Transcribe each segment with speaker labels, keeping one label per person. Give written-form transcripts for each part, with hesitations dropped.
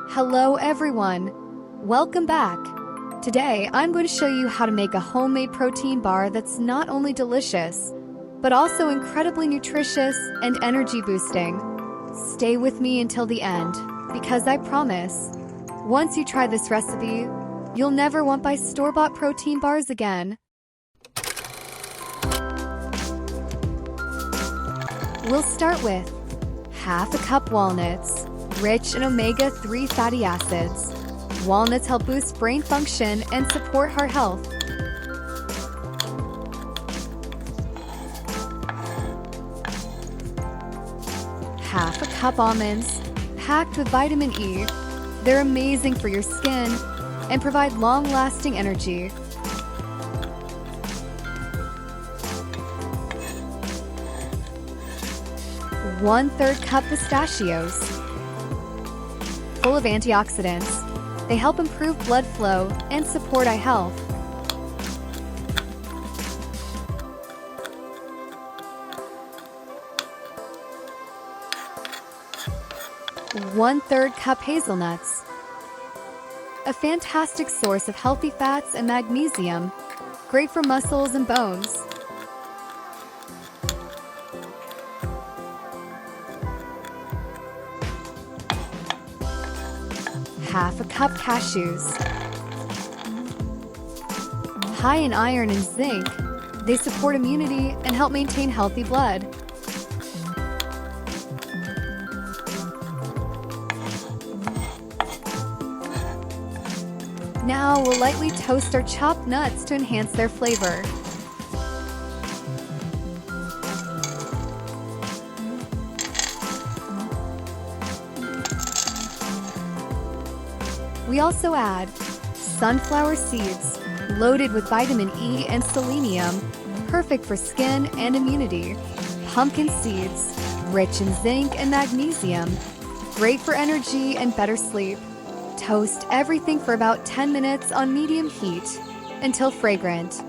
Speaker 1: Hello everyone! Welcome back! Today I'm going to show you how to make a homemade protein bar that's not only delicious, but also incredibly nutritious and energy boosting. Stay with me until the end, because I promise, once you try this recipe, you'll never want to buy store-bought protein bars again. We'll start with half a cup walnuts, rich in omega-3 fatty acids. Walnuts help boost brain function and support heart health. Half a cup almonds, packed with vitamin E. They're amazing for your skin and provide long-lasting energy. One-third cup pistachios, full of antioxidants. They help improve blood flow and support eye health. One-third cup hazelnuts, a fantastic source of healthy fats and magnesium, great for muscles and bones. Half a cup cashews, high in iron and zinc. They support immunity and help maintain healthy blood. Now we'll lightly toast our chopped nuts to enhance their flavor. We also add sunflower seeds, loaded with vitamin E and selenium, perfect for skin and immunity. Pumpkin seeds, rich in zinc and magnesium, great for energy and better sleep. Toast everything for about 10 minutes on medium heat until fragrant.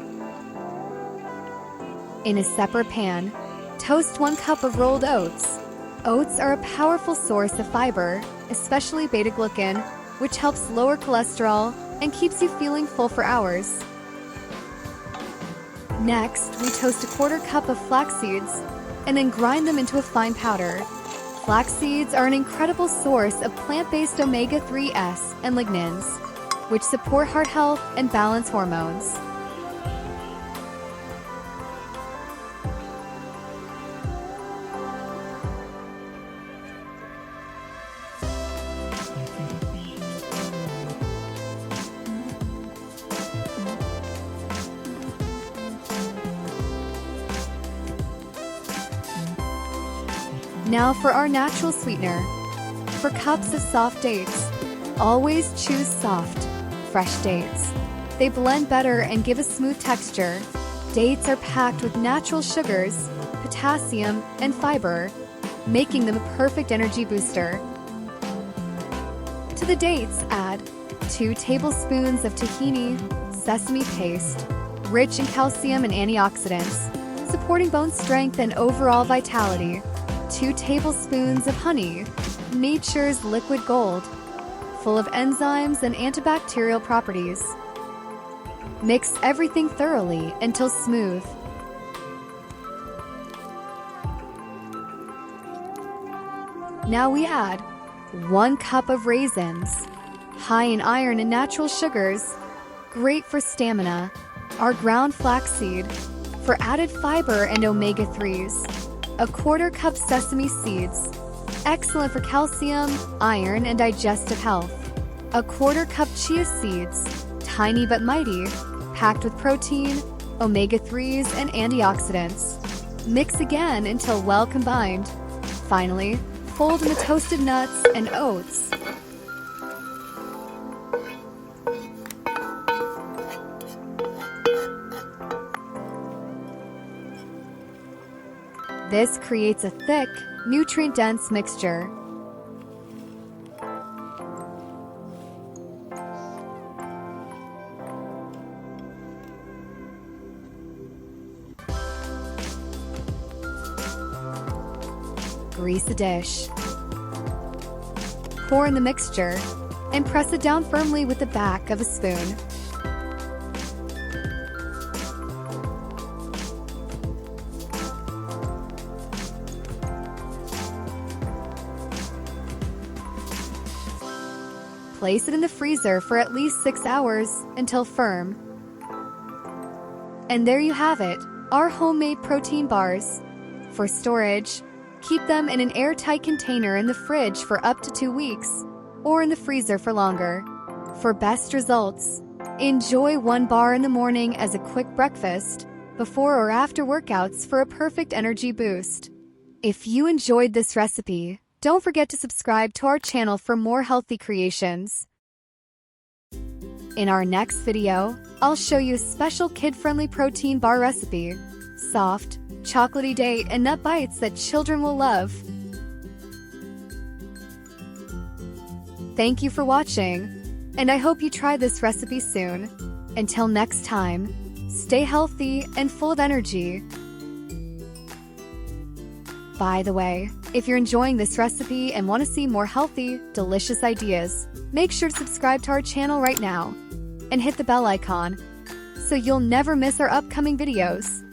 Speaker 1: In a separate pan, toast 1 cup of rolled oats. Oats are a powerful source of fiber, especially beta-glucan, which helps lower cholesterol and keeps you feeling full for hours. Next, we toast 1/4 cup of flax seeds and then grind them into a fine powder. Flax seeds are an incredible source of plant-based omega-3s and lignans, which support heart health and balance hormones. Now for our natural sweetener. For cups of soft dates, always choose soft, fresh dates. They blend better and give a smooth texture. Dates are packed with natural sugars, potassium, and fiber, making them a perfect energy booster. To the dates, add 2 tablespoons of tahini, sesame paste, rich in calcium and antioxidants, supporting bone strength and overall vitality. 2 tablespoons of honey, nature's liquid gold, full of enzymes and antibacterial properties. Mix everything thoroughly until smooth. Now we add 1 cup of raisins, high in iron and natural sugars, great for stamina. Our ground flaxseed, for added fiber and omega-3s. 1/4 cup sesame seeds, excellent for calcium, iron, and digestive health. 1/4 cup chia seeds, tiny but mighty, packed with protein, omega-3s, and antioxidants. Mix again until well combined. Finally, fold in the toasted nuts and oats. This creates a thick, nutrient-dense mixture. Grease a dish. Pour in the mixture and press it down firmly with the back of a spoon. Place it in the freezer for at least 6 hours until firm. And there you have it, our homemade protein bars. For storage, keep them in an airtight container in the fridge for up to 2 weeks, or in the freezer for longer. For best results, enjoy one bar in the morning as a quick breakfast, before or after workouts for a perfect energy boost. If you enjoyed this recipe, don't forget to subscribe to our channel for more healthy creations. In our next video, I'll show you a special kid-friendly protein bar recipe. Soft, chocolatey date and nut bites that children will love. Thank you for watching, and I hope you try this recipe soon. Until next time, stay healthy and full of energy. By the way, if you're enjoying this recipe and want to see more healthy, delicious ideas, make sure to subscribe to our channel right now and hit the bell icon so you'll never miss our upcoming videos.